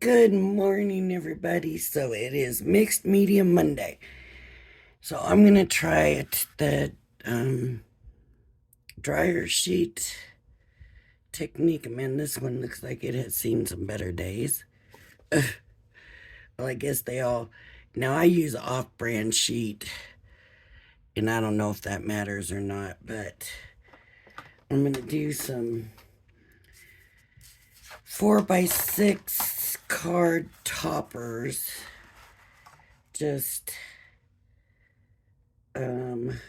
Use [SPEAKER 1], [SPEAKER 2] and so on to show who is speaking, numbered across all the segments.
[SPEAKER 1] Good morning, everybody. So it is Mixed Media Monday. So I'm going to try the dryer sheet technique. Man, this one looks like it has seen some better days. Well, I guess they all. Now, I use off brand sheet, and I don't know if that matters or not, but I'm going to do some 4x6 card toppers. Just, let's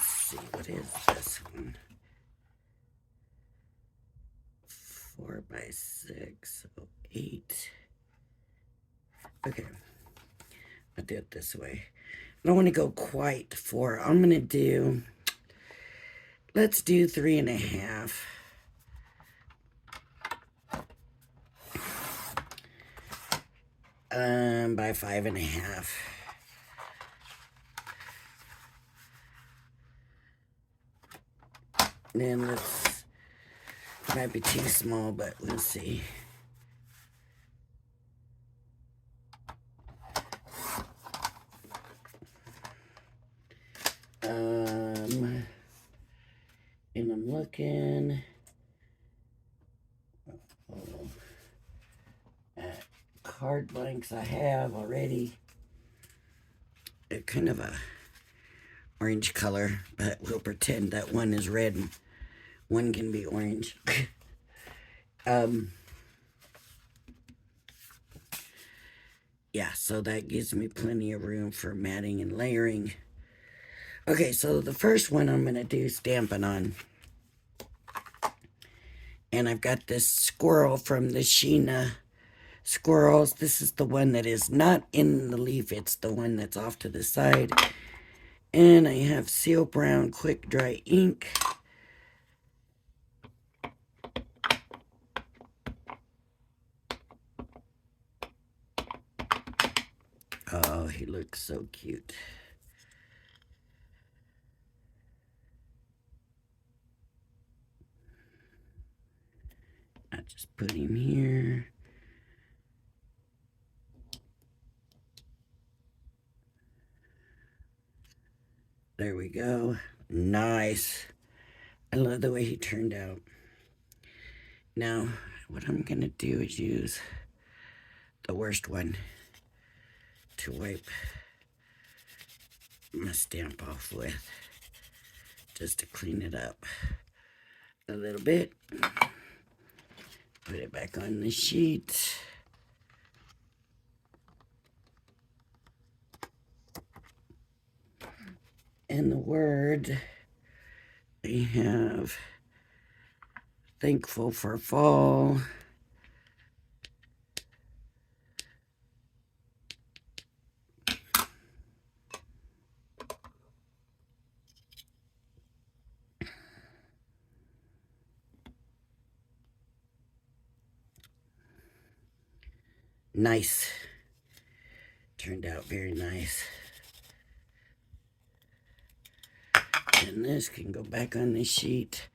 [SPEAKER 1] see, what is this one? 4x6, so 8. Okay, I'll do it this way. I don't want to go quite 4. I'm going to do, let's do 3.5. By 5.5. Then let's, might be too small, but we'll see. And I'm looking at card blanks I have already. They're kind of a orange color, but we'll pretend that one is red and one can be orange. Yeah, so that gives me plenty of room for matting and layering. Okay, so the first one I'm going to do stamping on. And I've got this squirrel from the Sheena Squirrels. This is the one that is not in the leaf. It's the one that's off to the side. And I have Seal Brown Quick Dry ink. Oh, he looks so cute. I just put him here. There we go. Nice. I love the way he turned out. Now, what I'm going to do is use the worst one to wipe my stamp off with, just to clean it up a little bit. Put it back on the sheet. And the word, they have thankful for fall. Nice. Turned out very nice. And this can go back on the sheet.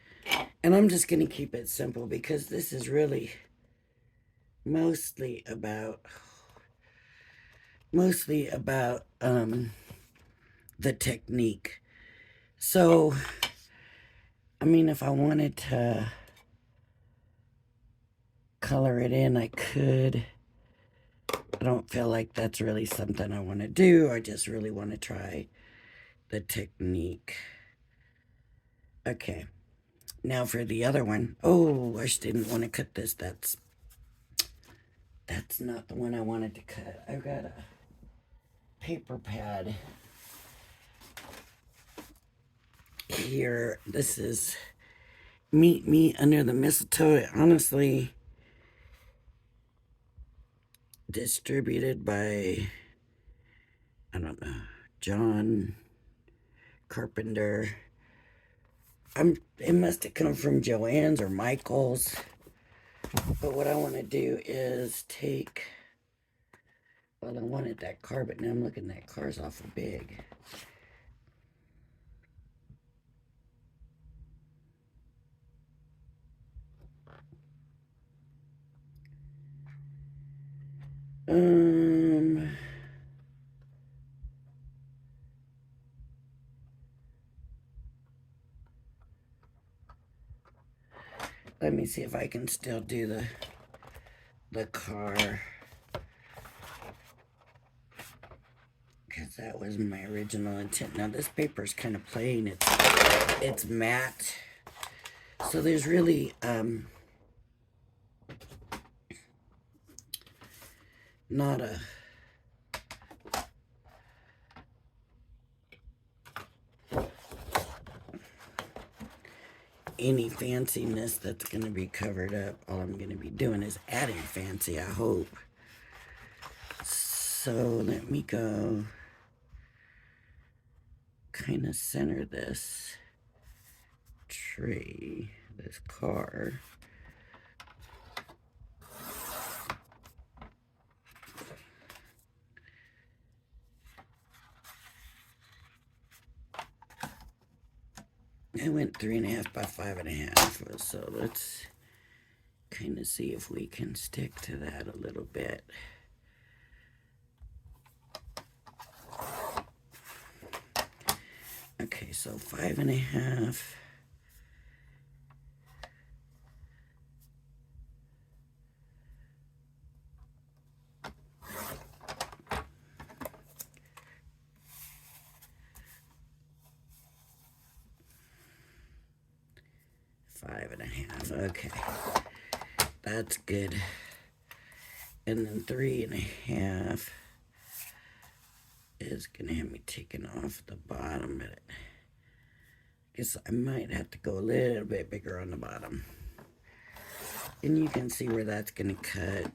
[SPEAKER 1] And I'm just going to keep it simple because this is really mostly about the technique. So, I mean, if I wanted to color it in, I could. I don't feel like that's really something I want to do. I just really want to try the technique. Okay. Now for the other one. Oh, I just didn't want to cut this. That's not the one I wanted to cut. I've got a paper pad here. This is Meet Me Under the Mistletoe. It honestly distributed by, I don't know, John Carpenter. It must have come from Joann's or Michael's. But what I want to do is take, well, I wanted that car, but now I'm looking, that car's awful big. Um, let me see if I can still do the car, because that was my original intent. Now this paper is kind of plain. It's matte, so there's really not any fanciness that's going to be covered up. All I'm going to be doing is adding fancy, I hope. So let me go kind of center this tree, this car. I went 3.5 by 5.5, so let's kind of see if we can stick to that a little bit. Okay, so 5.5. Five and a half. Okay, that's good. And then 3.5 is gonna have me taking off the bottom of it. Guess I might have to go a little bit bigger on the bottom. And you can see where that's gonna cut.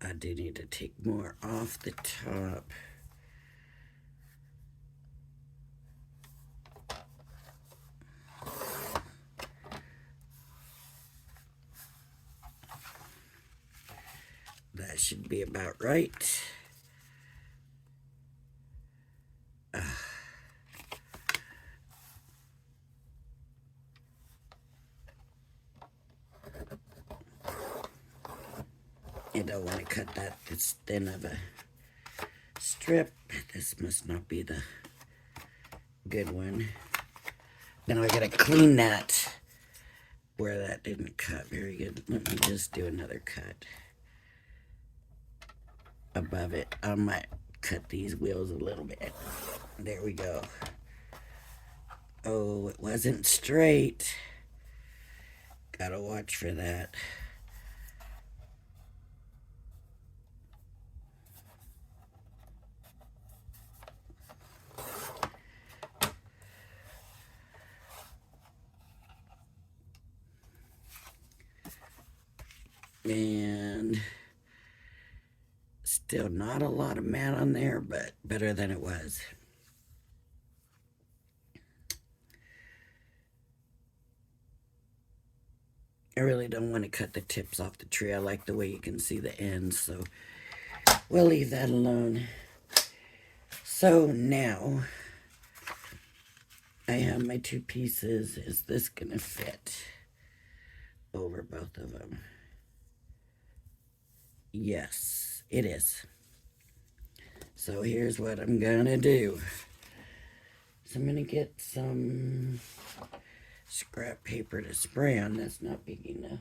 [SPEAKER 1] I do need to take more off the top. That should be about right. You don't want to cut that this thin of a strip. This must not be the good one. Now I gotta clean that where that didn't cut very good. Let me just do another cut above it. I might cut these wheels a little bit. There we go. Oh, it wasn't straight. Gotta watch for that. And still not a lot of matte on there, but better than it was. I really don't want to cut the tips off the tree. I like the way you can see the ends, so we'll leave that alone. So now I have my two pieces. Is this gonna fit over both of them? Yes, it is. So here's what I'm gonna do. So I'm gonna get some scrap paper to spray on. That's not big enough.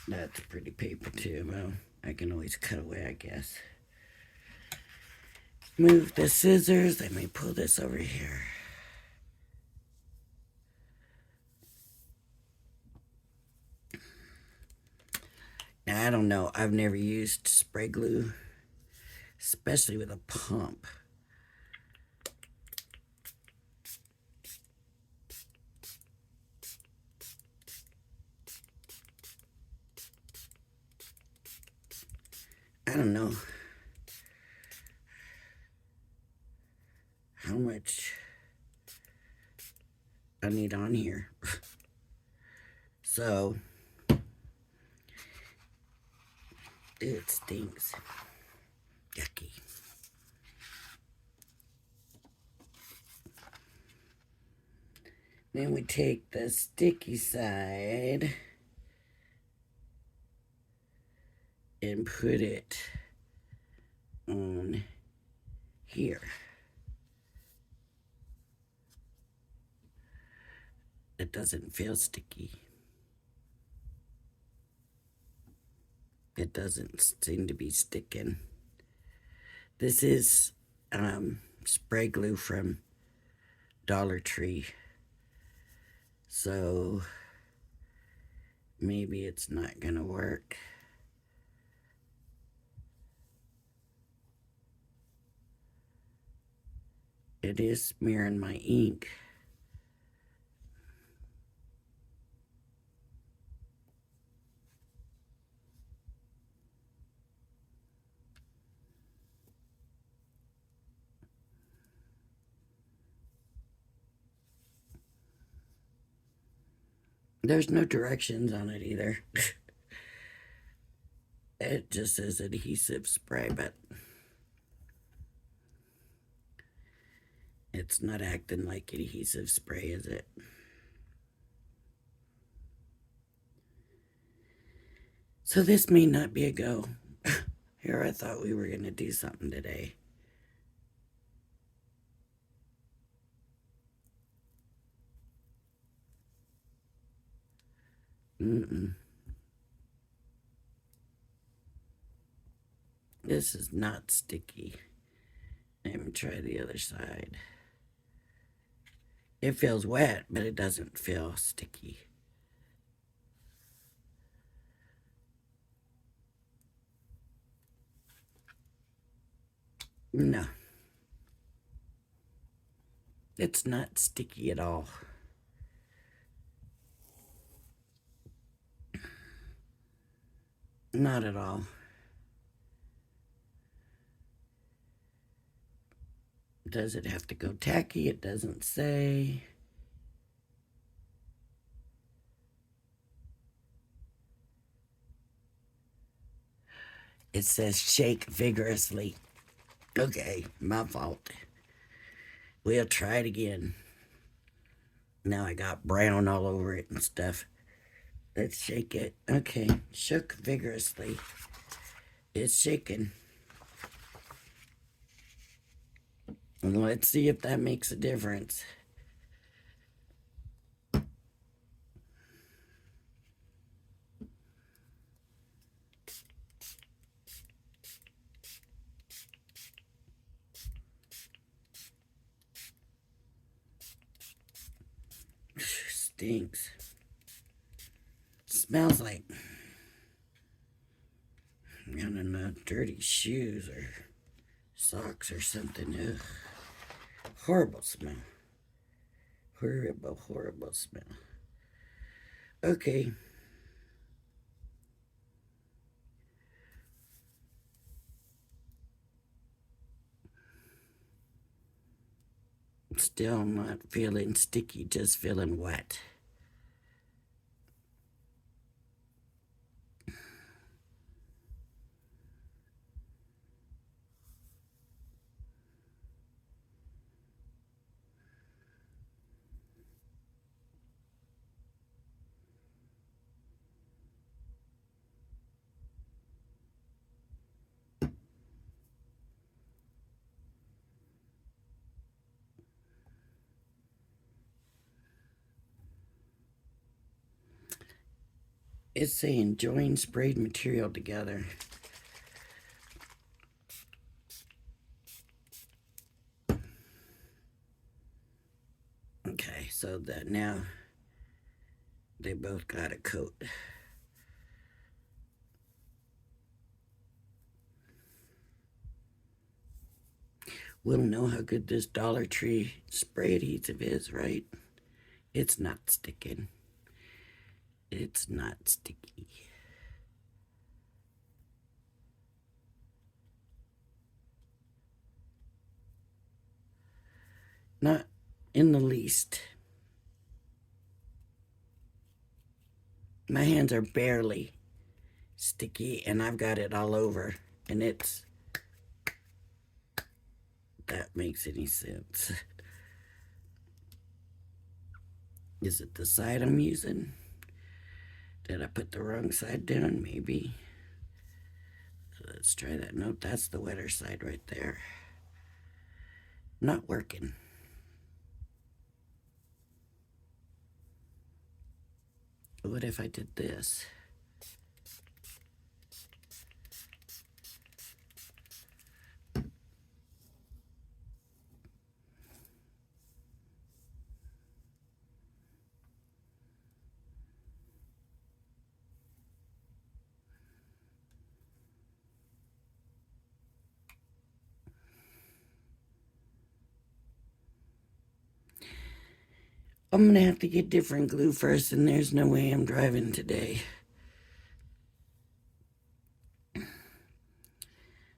[SPEAKER 1] That's pretty paper too. Well, I can always cut away, I guess. Move the scissors. Let me pull this over here. Now, I don't know. I've never used spray glue, especially with a pump. don't know how much I need on here. So, it stinks. Yucky. Then we take the sticky side and put it on here. It doesn't feel sticky. It doesn't seem to be sticking. This is spray glue from Dollar Tree. So maybe it's not gonna work. It is smearing my ink. There's no directions on it either. It just says adhesive spray, but it's not acting like adhesive spray, is it? So this may not be a go. Here I thought we were going to do something today. This is not sticky. Let me try the other side. It feels wet, but it doesn't feel sticky. No. It's not sticky at all. Not at all. Does it have to go tacky? It doesn't say. It says shake vigorously. Okay, my fault. We'll try it again. Now I got brown all over it and stuff. Let's shake it. Okay, shook vigorously. It's shaking. And let's see if that makes a difference. Stinks. Smells like, I don't know, dirty shoes or socks or something. Ugh. Horrible smell. Horrible, horrible smell. Okay. Still not feeling sticky, just feeling wet. It's saying join sprayed material together. Okay, so that now they both got a coat. We'll know how good this Dollar Tree spray adhesive is, right? It's not sticking. It's not sticky. in the least. My hands are barely sticky, and I've got it all over, and it's, that makes any sense. Is it the side I'm using? Did I put the wrong side down? Maybe. Let's try that. Nope, that's the wetter side right there. Not working. What if I did this? I'm gonna have to get different glue first, and there's no way I'm driving today.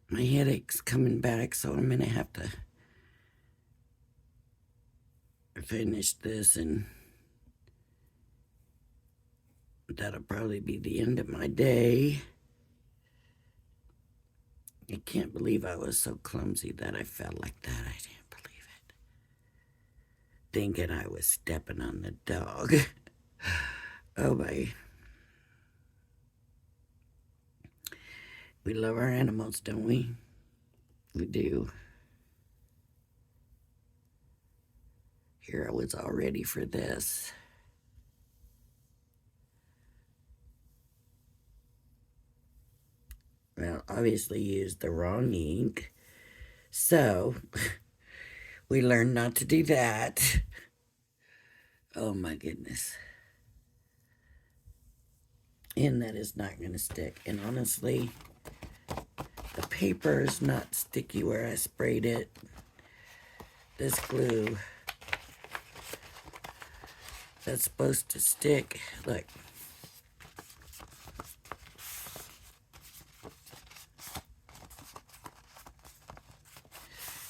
[SPEAKER 1] My headache's coming back, so I'm gonna have to finish this, and that'll probably be the end of my day. I can't believe I was so clumsy that I felt like that. I didn't believe it. Thinking I was stepping on the dog. Oh my. We love our animals, don't we? We do. Here I was all ready for this. Well, obviously used the wrong ink. So, we learned not to do that. Oh my goodness. And that is not going to stick. And honestly, the paper is not sticky where I sprayed it. This glue that's supposed to stick, look.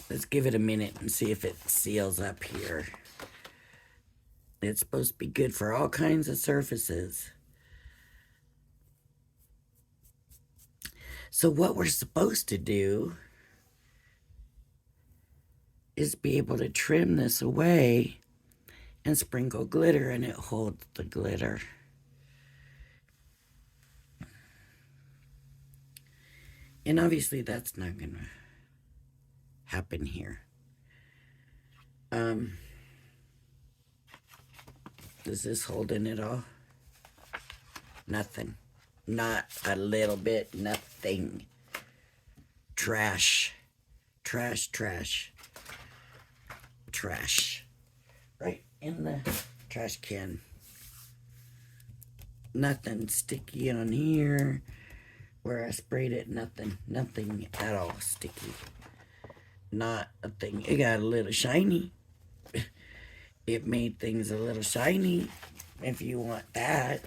[SPEAKER 1] Let's give it a minute and see if it seals up here. It's supposed to be good for all kinds of surfaces. So what we're supposed to do is be able to trim this away and sprinkle glitter, and it holds the glitter. And obviously that's not gonna happen here. Is this holding it all? Nothing. Not a little bit. Nothing. Trash. Trash, trash. Trash. Right in the trash can. Nothing sticky on here. Where I sprayed it, nothing. Nothing at all sticky. Not a thing. It got a little shiny. It made things a little shiny, if you want that.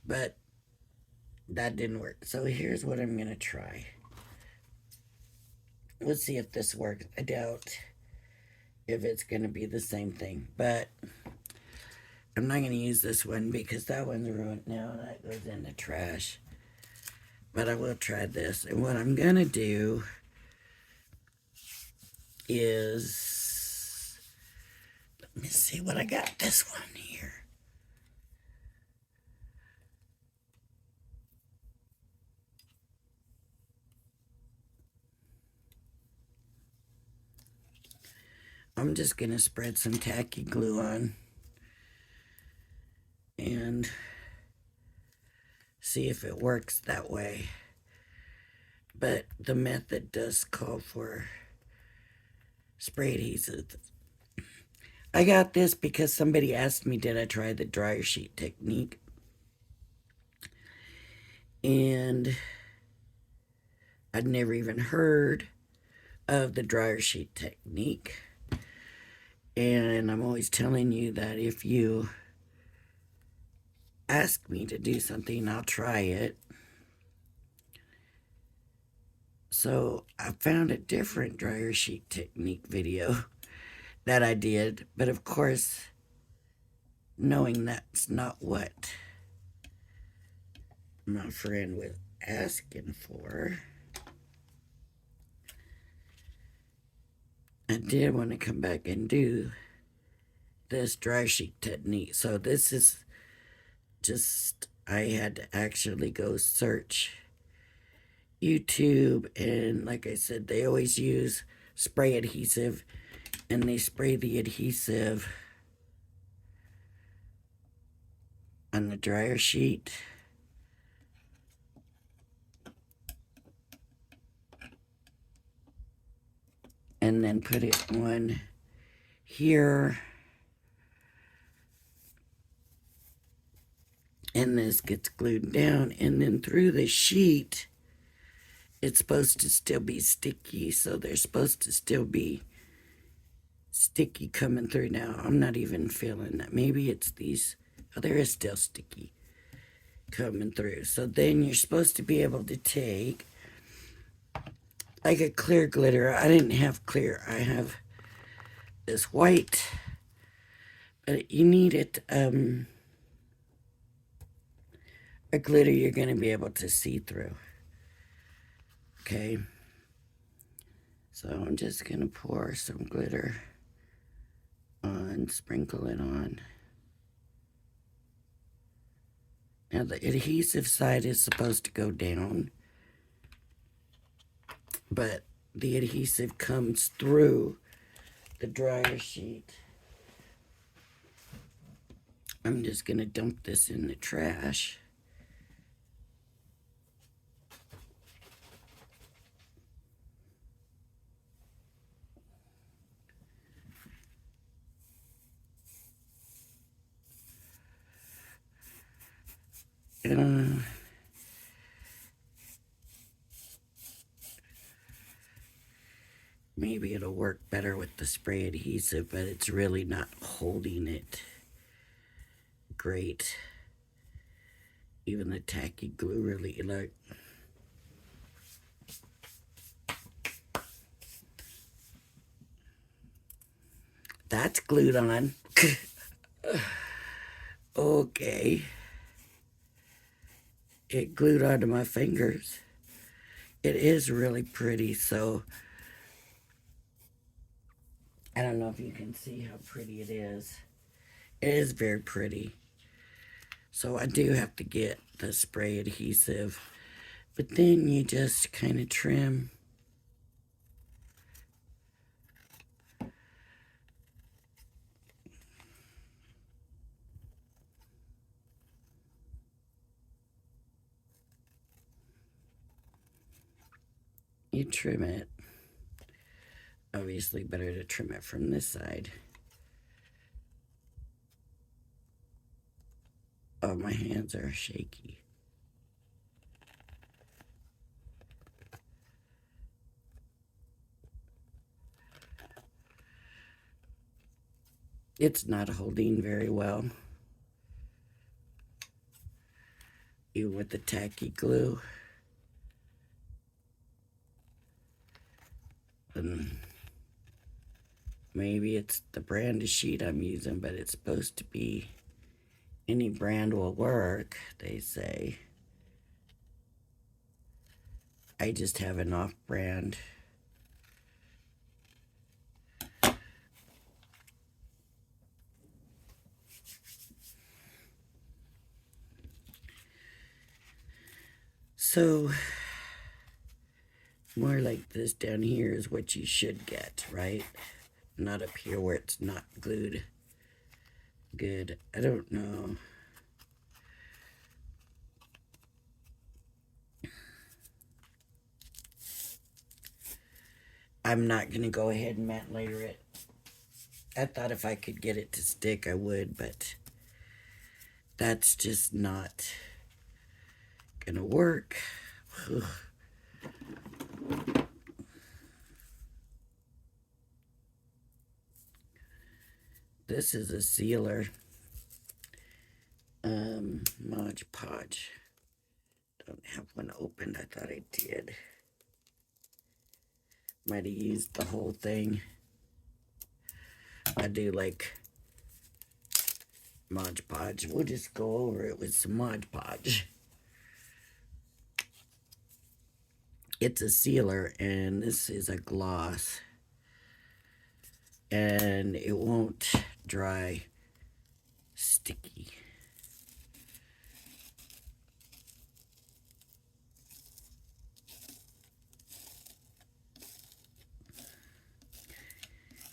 [SPEAKER 1] But that didn't work. So here's what I'm going to try. Let's see if this works. I doubt if it's going to be the same thing. But I'm not going to use this one because that one's ruined now. That goes in the trash. But I will try this. And what I'm going to do is, let me see what I got this one here. I'm just going to spread some tacky glue on and see if it works that way. But the method does call for spray adhesive. I got this because somebody asked me, did I try the dryer sheet technique? And I'd never even heard of the dryer sheet technique. And I'm always telling you that if you ask me to do something, I'll try it. So I found a different dryer sheet technique video that I did, but of course, knowing that's not what my friend was asking for, I did want to come back and do this dryer sheet technique. So this is just, I had to actually go search YouTube, and like I said, they always use spray adhesive, and they spray the adhesive on the dryer sheet, and then put it on here, and this gets glued down, and then through the sheet it's supposed to still be sticky, so there's supposed to still be sticky coming through. Now I'm not even feeling that. Maybe it's these. Oh, there is still sticky coming through. So then you're supposed to be able to take like a clear glitter. I didn't have clear. I have this white, but you need it a glitter you're going to be able to see through. Okay. So I'm just going to pour some glitter on, sprinkle it on. Now the adhesive side is supposed to go down, but the adhesive comes through the dryer sheet. I'm just going to dump this in the trash. Maybe it'll work better with the spray adhesive, but it's really not holding it great. Even the tacky glue really, like, that's glued on. Okay. It glued onto my fingers. It is really pretty, so I don't know if you can see how pretty it is. It is very pretty. So I do have to get the spray adhesive, but then you just kind of trim. You trim it. Obviously better to trim it from this side. Oh, my hands are shaky. It's not holding very well, even with the tacky glue. And maybe it's the brand of sheet I'm using, but it's supposed to be any brand will work, they say. I just have an off-brand. So, more like this down here is what you should get, right? Not up here where it's not glued good. I don't know. I'm not going to go ahead and matte layer it. I thought if I could get it to stick, I would, but that's just not going to work. Ugh. This is a sealer. Mod Podge. Don't have one opened. I thought I did. Might have used the whole thing. I do like Mod Podge. We'll just go over it with some Mod Podge. It's a sealer, and this is a gloss. And it won't dry sticky.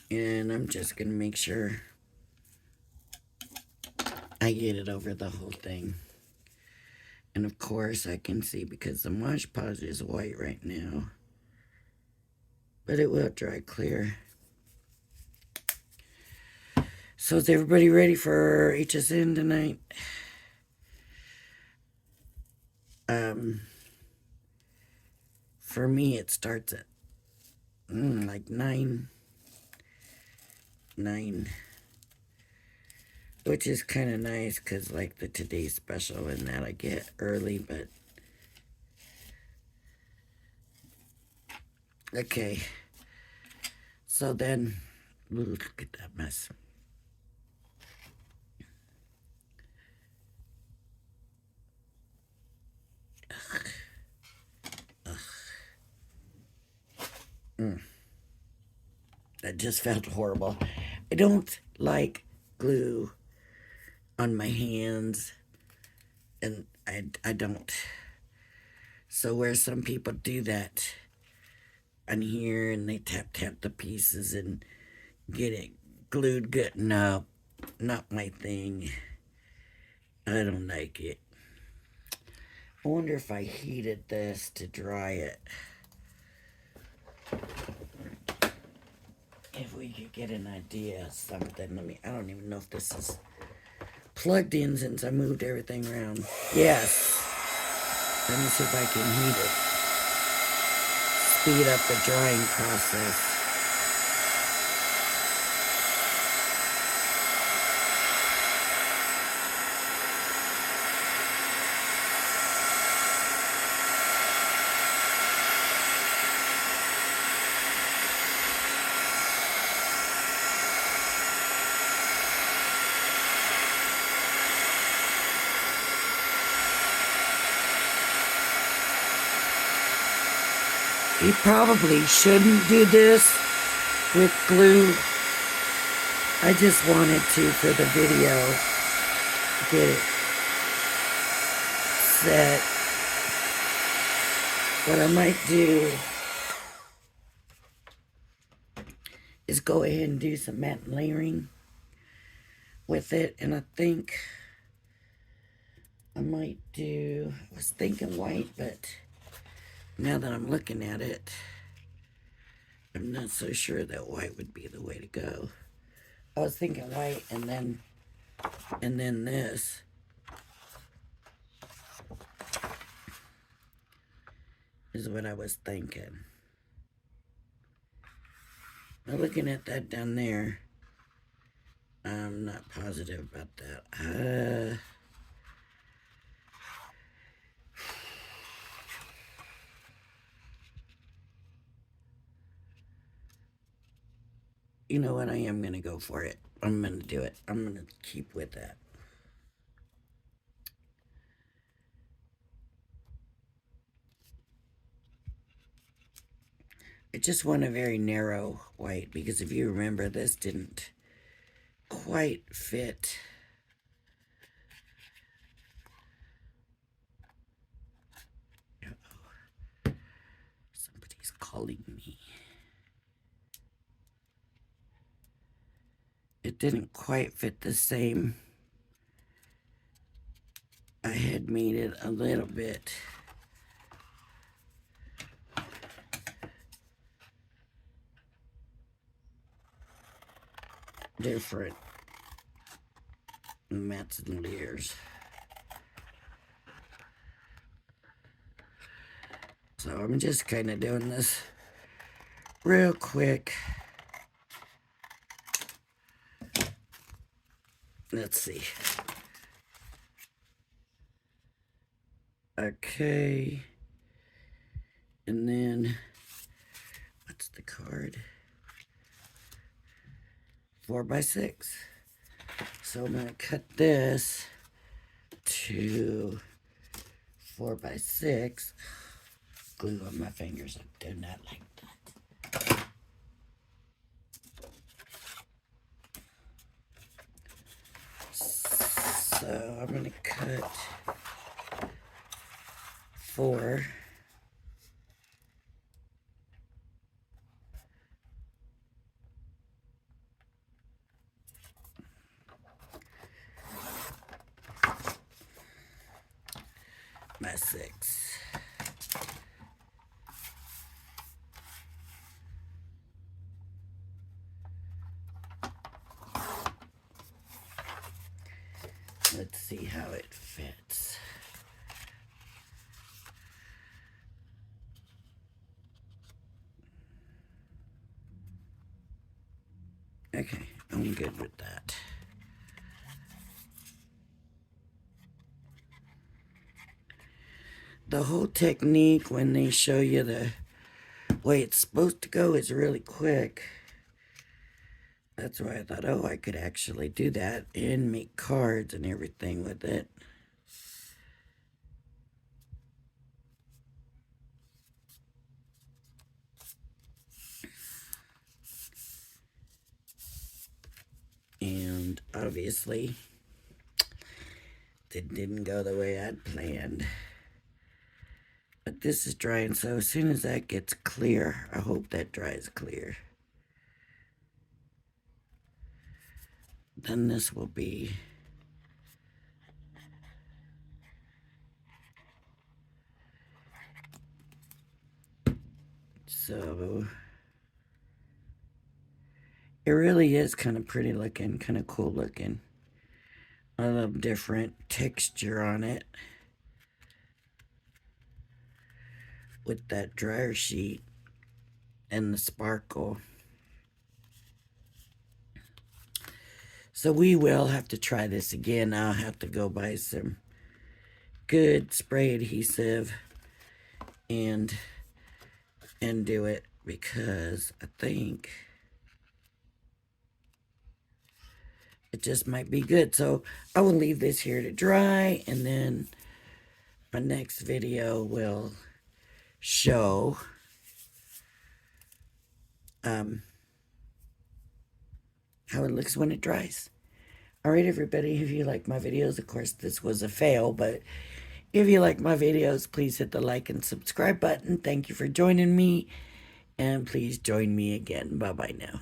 [SPEAKER 1] And I'm just going to make sure I get it over the whole thing. And of course I can see because the Mod Podge is white right now. But it will dry clear. So is everybody ready for HSN tonight? For me it starts at like 9, which is kind of nice because like the Today Special and that I get early, but okay. So then, look at that mess. That just felt horrible. I don't like glue on my hands, and I don't. So where some people do that on here and they tap the pieces and get it glued good, no, not my thing. I don't like it. I wonder if I heated this to dry it, if we could get an idea of something. I don't even know if this is plugged in since I moved everything around. Yes. Let me see if I can heat it. Speed up the drying process. You probably shouldn't do this with glue. I just wanted to, for the video, get it set. What I might do is go ahead and do some matte layering with it. And I think I might do, I was thinking white, but now that I'm looking at it, I'm not so sure that white would be the way to go. I was thinking white and then this. Is what I was thinking. Now looking at that down there, I'm not positive about that. You know what? I am going to go for it. I'm going to do it. I'm going to keep with that. I just want a very narrow white because if you remember, this didn't quite fit. Uh-oh. Somebody's calling me. It didn't quite fit the same. I had made it a little bit different. Mats and layers. So I'm just kind of doing this real quick. Let's see. Okay. And then, what's the color? 4x6. So I'm going to cut this to 4x6. Glue on my fingers. I do not like that. So I'm going to cut 4. My 6. Let's see how it fits. Okay, I'm good with that. The whole technique when they show you the way it's supposed to go is really quick. That's why I thought, oh, I could actually do that and make cards and everything with it. And obviously, it didn't go the way I'd planned. But this is drying, so as soon as that gets clear, I hope that dries clear, then this will be so. It really is kind of pretty looking, kind of cool looking. I love different texture on it with that dryer sheet and the sparkle. So we will have to try this again. I'll have to go buy some good spray adhesive and do it, because I think it just might be good. So I will leave this here to dry, and then my next video will show how it looks when it dries. All right, everybody, if you like my videos, of course, this was a fail, but if you like my videos, please hit the like and subscribe button. Thank you for joining me, and please join me again. Bye-bye now.